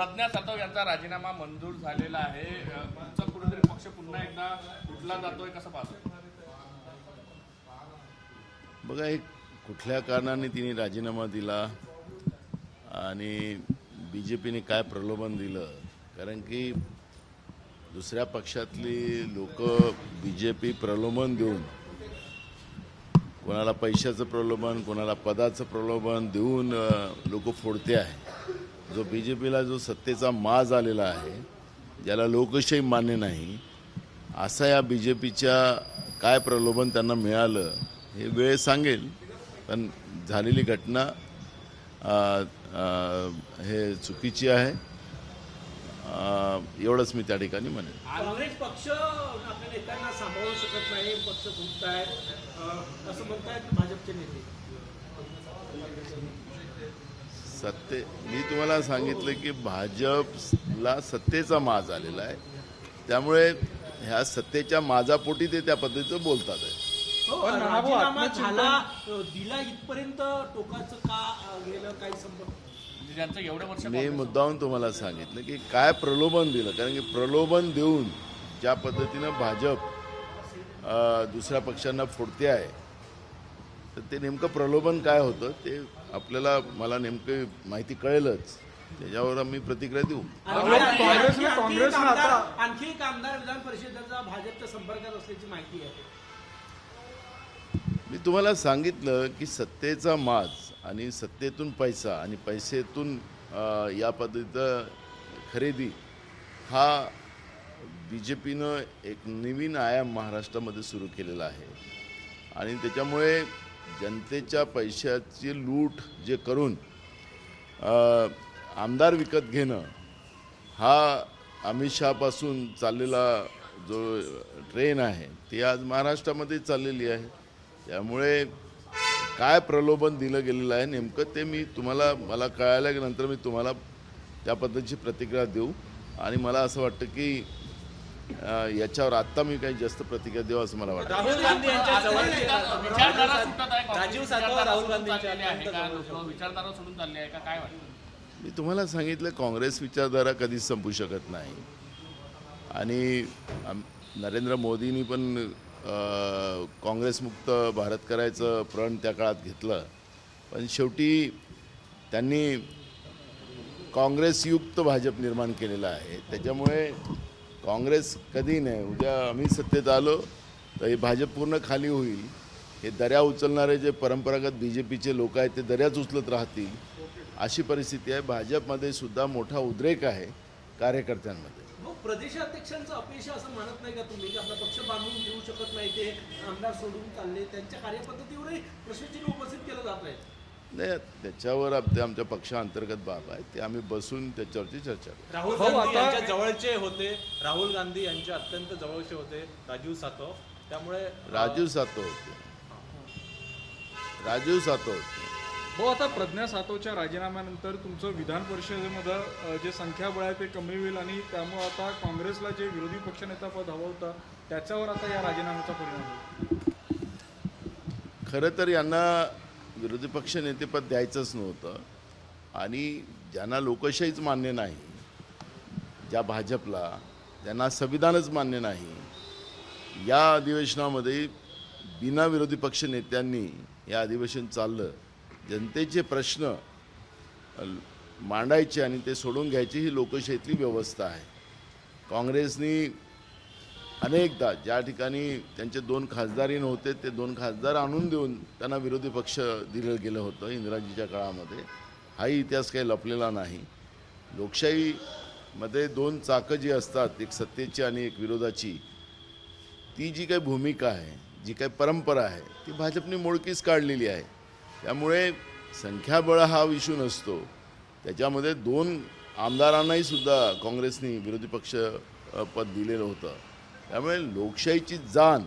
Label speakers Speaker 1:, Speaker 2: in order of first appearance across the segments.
Speaker 1: प्रज्ञा सातव यांचा राजीनामा मंजूर झालेला आहे. तुमचा कुठेतरी पक्ष पुन्हा एकदा उठला जातोय, कसं पाहतो?
Speaker 2: बघा, एक कुठल्या कारणाने तिने राजीनामा दिला आणि BJPने काय प्रलोभन दिलं, कारण की दुसऱ्या पक्षातली लोक BJP प्रलोभन देऊन, कोणाला पैशाचं प्रलोभन, कोणाला पदाचं प्रलोभन देऊन लोक फोडते आहे. जो BJPला जो सत्तेचा माज आलेला आहे, ज्याला लोकशाही मान्य नाही, असा या BJPच्या काय प्रलोभन त्यांना मिळालं हे वेळ सांगेल. पण झालेली घटना हे चुकीची आहे, एवढंच मी त्या ठिकाणी म्हणेन.
Speaker 3: काँग्रेस पक्ष आपल्या नेत्यांना सांभाळू शकत नाही, पक्ष फुटतायत असं म्हणतायत भाजपचे नेते.
Speaker 2: मी तुम्हाला सांगितलं की भाजपला सत्तेचा माज आलेला आहे, त्यामुळे ह्या सत्तेच्या माजापोटी ते त्या पद्धतीचं बोलतात आहे.
Speaker 3: राजीनामा झाला, दिला इथपर्यंत टोकाचं का गेलं, काही संबंध
Speaker 1: ज्यांचं एवढे वर्ष
Speaker 2: मी मुद्दाहून तुम्हाला सांगितलं की काय प्रलोभन दिलं, कारण की प्रलोभन देऊन ज्या पद्धतीनं भाजप दुसऱ्या पक्षांना फोडते आहे, तर ते नेमकं प्रलोभन काय होतं ते आपल्याला, मला नेमकं माहिती कळेलच, त्याच्यावर आम्ही प्रतिक्रिया देऊ.
Speaker 3: आणखी एक आमदार विधान परिषदेचा भाजपच्या संपर्कात असल्याची माहिती आहे.
Speaker 2: मी तुम्हाला सांगितलं की सत्तेचा माज आणि सत्तेतून पैसा आणि पैसेतून या पद्धतीचं खरेदी हा BJPनं एक नवीन आयाम महाराष्ट्रामध्ये सुरू केलेला आहे. आणि त्याच्यामुळे जनतेच्या पैशाची लूट जे करून आमदार विकत घेणं, हा अमित शहापासून चाललेला जो ट्रेन आहे ती आज महाराष्ट्रामध्ये चाललेली आहे. त्यामुळे काय प्रलोभन दिलं गेलेलं आहे नेमकं ते मी तुम्हाला, मला कळाल्यानंतर मी तुम्हाला त्या पद्धतीची प्रतिक्रिया देऊ. आणि मला असं वाटतं की याच्यावर आत्ता मी काही जास्त प्रतिक्रिया देऊ असं मला वाटतं.
Speaker 4: राहुल गांधी यांच्या जवळचे
Speaker 1: विचारधारा सुटत आहे,
Speaker 4: राजीव सातव राहुल गांधी
Speaker 1: विचारधारा सोडून चालली आहे का, काय वाटतं?
Speaker 2: मी तुम्हाला सांगितलं काँग्रेस विचारधारा कधीच संपू शकत नाही. आणि नरेंद्र मोदींनी पण काँग्रेसमुक्त भारत करायचं प्रण त्या काळात घेतलं, पण शेवटी त्यांनी काँग्रेसयुक्त भाजप निर्माण केलेलं आहे. त्याच्यामुळे काँग्रेस कधी नाही, उद्या आम्ही सत्तेत आलो तर हे भाजप पूर्ण खाली होईल. हे दर्या उचलणारे जे परंपरागत BJPचे लोक आहेत ते दर्याच उचलत राहतील, अशी परिस्थिती आहे. भाजपमध्ये सुद्धा मोठा उद्रेक आहे कार्यकर्त्यांमध्ये.
Speaker 3: प्रदेशाध्यक्षांचं अपयश असं म्हणत नाही का तुम्ही, की आपला पक्ष बांधून घेऊ शकत नाही, ते आमदार सोडून चालले, त्यांच्या कार्यपद्धतीवरही प्रश्नचिन्ह उपस्थित केलं जात आहे?
Speaker 2: नाही, त्याच्यावर आमच्या पक्षांतर्गत बाब आहे, ते आम्ही बसून त्याच्यावरची चर्चा करू.
Speaker 4: राहुल गांधी यांच्या जवळचे होते, राहुल गांधी यांच्या अत्यंत जवळचे होते राजीव सातव, त्यामुळे
Speaker 2: राजीव सातव होते.
Speaker 5: हो, आता प्रज्ञा सातवच्या राजीनाम्यानंतर तुमचं विधान परिषदेमध्ये जे संख्याबळ आहे ते कमी होईल आणि त्यामुळे आता काँग्रेसला जे विरोधी पक्षनेता पद हवं होतं त्याच्यावर आता या राजीनाम्याचा परिणाम होईल.
Speaker 2: खरं तर यांना विरोधी पक्ष नेतेपद द्यायचंच नव्हतं. आणि ज्यांना लोकशाहीच मान्य नाही, ज्या भाजपला, ज्यांना संविधानच मान्य नाही, या अधिवेशनामध्ये बिना विरोधी पक्ष नेत्यांनी या अधिवेशन चाललं. जनतेचे प्रश्न मांडायचे आणि ते सोडून घ्यायची ही लोकशाहीतली व्यवस्था आहे. काँग्रेसनी अनेकदा ज्या ठिकाणी त्यांचे 2 खासदारही नव्हते ते 2 खासदार आणून देऊन त्यांना विरोधी पक्ष दिलं गेलं होतं इंदिराजीच्या काळामध्ये. हाही इतिहास काही लपलेला नाही. लोकशाहीमध्ये 2 चाकं जी असतात, एक सत्तेची आणि एक विरोधाची, ती जी काही भूमिका आहे, जी काही परंपरा आहे, ती भाजपने मोडकीच काढलेली आहे. त्यामुळे संख्याबळ हा विषय नसतो. त्याच्यामध्ये 2 आमदारांनाही सुद्धा काँग्रेसनी विरोधी पक्ष पद दिलेलं होतं. त्यामुळे लोकशाहीची जाण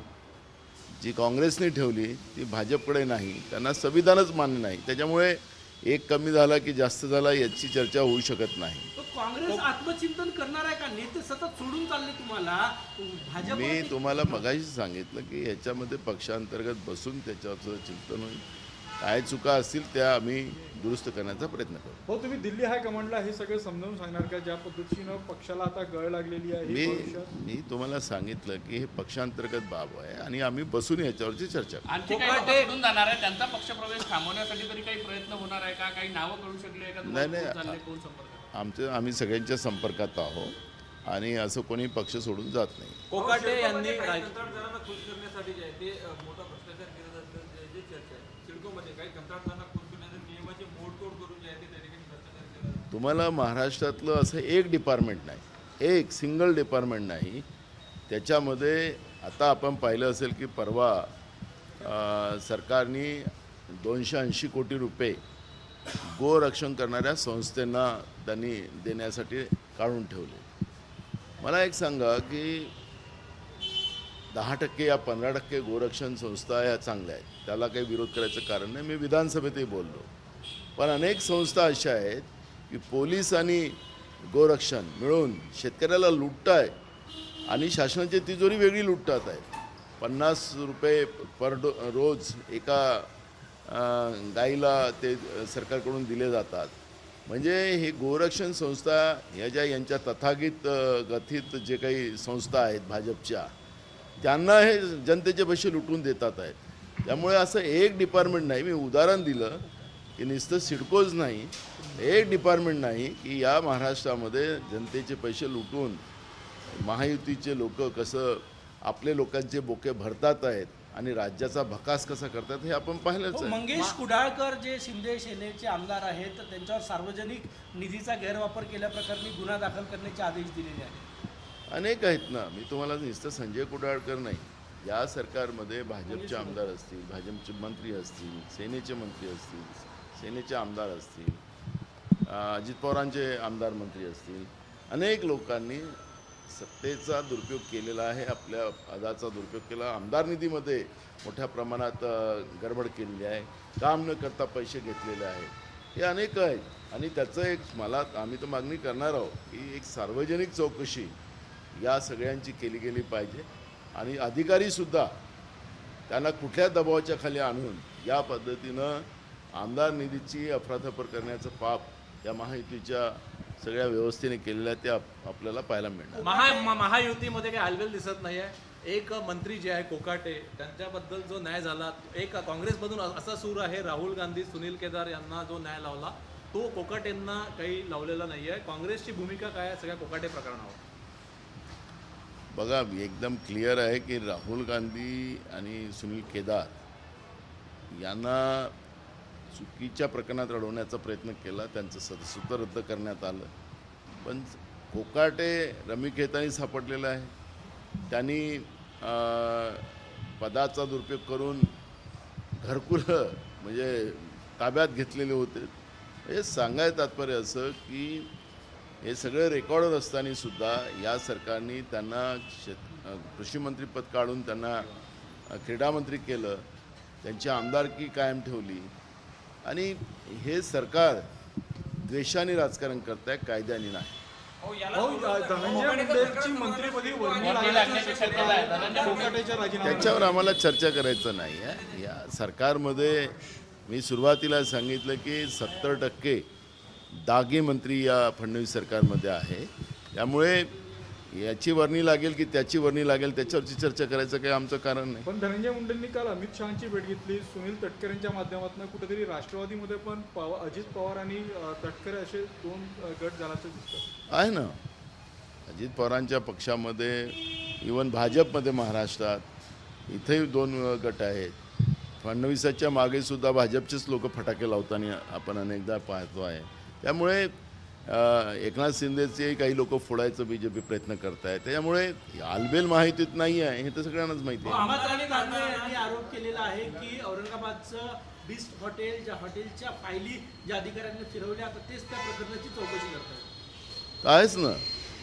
Speaker 2: जी काँग्रेसने ठेवली ती भाजपकडे नाही, त्यांना संविधानच मान्य नाही. त्याच्यामुळे एक कमी झाला की जास्त झाला याची चर्चा होऊ शकत नाही.
Speaker 3: काँग्रेस आत्मचिंतन करणार आहे का? नेते सतत सोडून चालले तुम्हाला, भाजप.
Speaker 2: मी तुम्हाला मगाशी सांगितलं की याच्यामध्ये पक्षांतर्गत बसून त्याच्यावरचं चिंतन होईल. काय चुका असतील त्या आम्ही दुरुस्त करण्याचा प्रयत्न करू.
Speaker 5: हो, तुम्ही दिल्ली हायकमांडला हे सगळं समजावून सांगणार का ज्या पद्धतीनं पक्षाला आता गळ लागलेली आहे ही भविष्यात?
Speaker 2: मी तुम्हाला सांगितलं की हे पक्षांतर्गत बाब आहे आणि आम्ही बसून याच्यावरची चर्चा करू.
Speaker 1: आणखी काही लोकं सोडून जाणार आहे, त्यांचा पक्षप्रवेश थांबवण्यासाठी तरी काही प्रयत्न होणार आहे का? काही नावं कळू शकली आहे का तुम्हाला?
Speaker 2: नाही,
Speaker 1: कोण चाललंय, कोण संपर्कात?
Speaker 2: आम्ही सगळ्यांच्या संपर्कात आहोत आणि असं कोणी पक्ष सोडून जात नाही.
Speaker 4: कोकाटे यांनी
Speaker 6: कंत्राटदारांना खुश करण्यासाठी जे आहे ते मोठा भ्रष्टाचार केला जातं जे चर्चा आहे सिडकोमध्ये काही कंत्राटदारांना खुश करण्यासाठी नियमाची मोडतोड करून जे आहे ते त्या ठिकाणी भ्रष्टाचार केला जातो.
Speaker 2: तुम्हाला महाराष्ट्रातलं असं एक डिपार्टमेंट नाही, एक सिंगल डिपार्टमेंट नाही त्याच्यामध्ये. आता आपण पाहिलं असेल की परवा सरकारने 280 कोटी रुपये गोरक्षण करणाऱ्या संस्थांना त्यांनी देण्यासाठी काढून ठेवले. मला एक सांगा की 10% या 15% गोरक्षण संस्था या चांगल्या आहेत, त्याला काही विरोध करायचं कारण नाही. मी विधानसभेतही बोललो. पण अनेक संस्था अशा आहेत की पोलीस आणि गोरक्षण मिळून शेतकऱ्याला लुटताय आणि शासनाची तिजोरी वेगळी लुटतात आहेत. 50 रुपये रोज एका गाईला ते सरकारकडून दिले जातात. म्हणजे हे गोरक्षण संस्था यांच्या तथागत गथित जे काही संस्था आहेत भाजपच्या, त्यांना हे जनतेचे पैसे लुटून देतात आहेत. त्यामुळे असं एक डिपार्टमेंट नाही. मी उदाहरण दिलं की नुसतं सिडकोच नाही, एक डिपार्टमेंट नाही की या महाराष्ट्रामध्ये जनतेचे पैसे लुटून महायुतीचे लोक कसं आपले लोकांचे बोके भरतात आहेत आणि राज्याचा भकास कसा करतात हे आपण पाहिलंच आहे.
Speaker 3: मंगेश कुडाळकर जे शिंदे सेनेचे आमदार आहेत त्यांच्यावर सार्वजनिक निधीचा गैरवापर केल्याप्रकरणी गुन्हा दाखल करण्याचे आदेश दिलेले आहेत.
Speaker 2: अनेक आहेत ना. मी तुम्हाला नुसतं संजय कुडाळकर नाही, या सरकारमध्ये भाजपचे आमदार असतील, भाजपचे मंत्री असतील, सेनेचे मंत्री असतील, सेनेचे आमदार असतील, अजित पवारांचे आमदार मंत्री असतील, अनेक लोकांनी सत्तेचा दुरुपयोग केलेला आहे, आपल्या पदाचा दुरुपयोग केला. आमदार निधीमध्ये मोठ्या प्रमाणात गडबड केलेली आहे, काम न करता पैसे घेतलेले आहे, हे अनेक आहेत. आणि त्याचं आम्ही तर मागणी करणार आहोत की एक सार्वजनिक चौकशी या सगळ्यांची केली गेली पाहिजे आणि अधिकारीसुद्धा त्यांना कुठल्या दबावाच्या खाली आणून या पद्धतीनं आमदार निधीची अफरातफर करण्याचं पाप या महायुतीच्या सगळ्या व्यवस्थेने केलेलं आहे ते आपल्याला पाहायला मिळणार.
Speaker 4: महायुतीमध्ये काही हालचाल दिसत नाही आहे. एक मंत्री जे आहे कोकाटे त्यांच्याबद्दल जो न्याय झाला, एक काँग्रेसमधून असा सूर आहे राहुल गांधी सुनील केदार यांना जो न्याय लावला तो कोकाटेंना काही लावलेला नाही आहे. काँग्रेसची भूमिका काय आहे सगळ्या कोकाटे प्रकरणावर?
Speaker 2: बघा, मी क्लिअर आहे की राहुल गांधी आणि सुनील केदार यांना चुकीच्या प्रकरणात अडवण्याचा प्रयत्न केला, त्यांचं सदस्यत्व रद्द करण्यात आलं. पण कोकाटे रमीखेतानी सापडलेला आहे. त्यांनी पदाचा दुरुपयोग करून घरकुलं म्हणजे ताब्यात घेतलेले होते. हे सांगायचं तात्पर्य असं की हे सगळे रेकॉर्डर असताना सुद्धा या सरकारने त्यांना कृषीमंत्रीपद काढून त्यांना क्रीडामंत्री केलं, त्यांची आमदारकी कायम ठेवली. आणि हे सरकार द्वेषाने राजकारण करत आहे, कायद्याने नाही.
Speaker 5: धनंजय मुंडेंची मंत्रिपदी वर्णी लागण्याची शक्यता आहे कोकाटेच्या राजीनाम्यावर.
Speaker 2: त्याच्यावर आम्हाला चर्चा करायचं नाही आहे. या सरकारमध्ये मी सुरुवातीला सांगितलं की 70% दागी मंत्री या फडणवीस सरकारमध्ये आहे. त्यामुळे याची वर्णी लागेल की त्याची वर्णी लागेल त्याच्यावरची चर्चा करायचं काही आमचं कारण नाही.
Speaker 5: पण धनंजय मुंडेंनी काल अमित शहाची भेट घेतली. सुनील तटकरेंच्या माध्यमातून कुठेतरी राष्ट्रवादीमध्ये पण अजित पवार आणि तटकरे असे 2 गट झाल्याचं दिसतं
Speaker 2: आहे ना. अजित पवारांच्या पक्षामध्ये इवन भाजपमध्ये महाराष्ट्रात इथेही 2 गट आहेत. फडणवीसाच्या मागेसुद्धा भाजपचेच लोक फटाके लावताना आपण अनेकदा पाहतो आहे. त्यामुळे एकनाथ शिंदेचे काही लोक फोडायचं BJP प्रयत्न करत आहेत. त्यामुळे आलबेल माहितीत नाही आहे हे तर सगळ्यांनाच माहिती आहे.
Speaker 3: अंबादानी दानवे यांनी आरोप केलेला आहे की औरंगाबादचं बिस्ट हॉटेल ज्या हॉटेलच्या फायली ज्या अधिकाऱ्यांनी फिरवल्या आता तेच त्या प्रकरणाची चौकशी करतात.
Speaker 2: आहेच ना.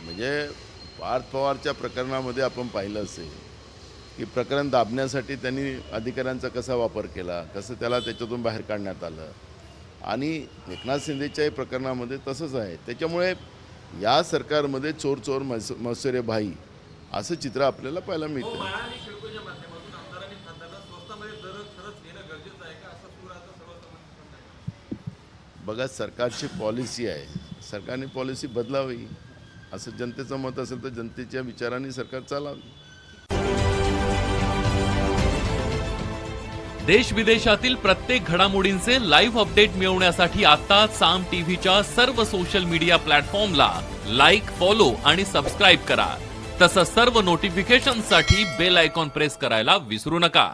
Speaker 2: म्हणजे पार्थ पवारच्या प्रकरणामध्ये आपण पाहिलं असेल की प्रकरण दाबण्यासाठी त्यांनी अधिकाऱ्यांचा कसा वापर केला, कसं त्याला त्याच्यातून बाहेर काढण्यात आलं. आणि एकनाथ शिंदेच्याही प्रकरणामध्ये तसंच आहे. त्याच्यामुळे या सरकारमध्ये चोर चोर मसुरे भाई असं चित्र आपल्याला पाहायला मिळतं.
Speaker 6: माळा आणि सिडकोच्या माध्यमातून आमदारांनी खासदारांना स्वस्तामध्ये दर खरंच घेणं गरजेचं आहे का असं सूर आता सर्वसामान्य
Speaker 2: बघा, सरकारची पॉलिसी आहे, सरकारने पॉलिसी बदलावी, असं जनतेचं मत असेल तर जनतेच्या विचारांनी सरकार चालावं.
Speaker 7: देश विदेशातील प्रत्येक घडामोडींचे लाईव्ह अपडेट मिळवण्यासाठी आता साम टीव्हीच्या सर्व सोशल मीडिया प्लॅटफॉर्मला लाईक, फॉलो आणि सबस्क्राईब करा. तसंच सर्व नोटिफिकेशनसाठी बेल आयकॉन प्रेस करायला विसरू नका.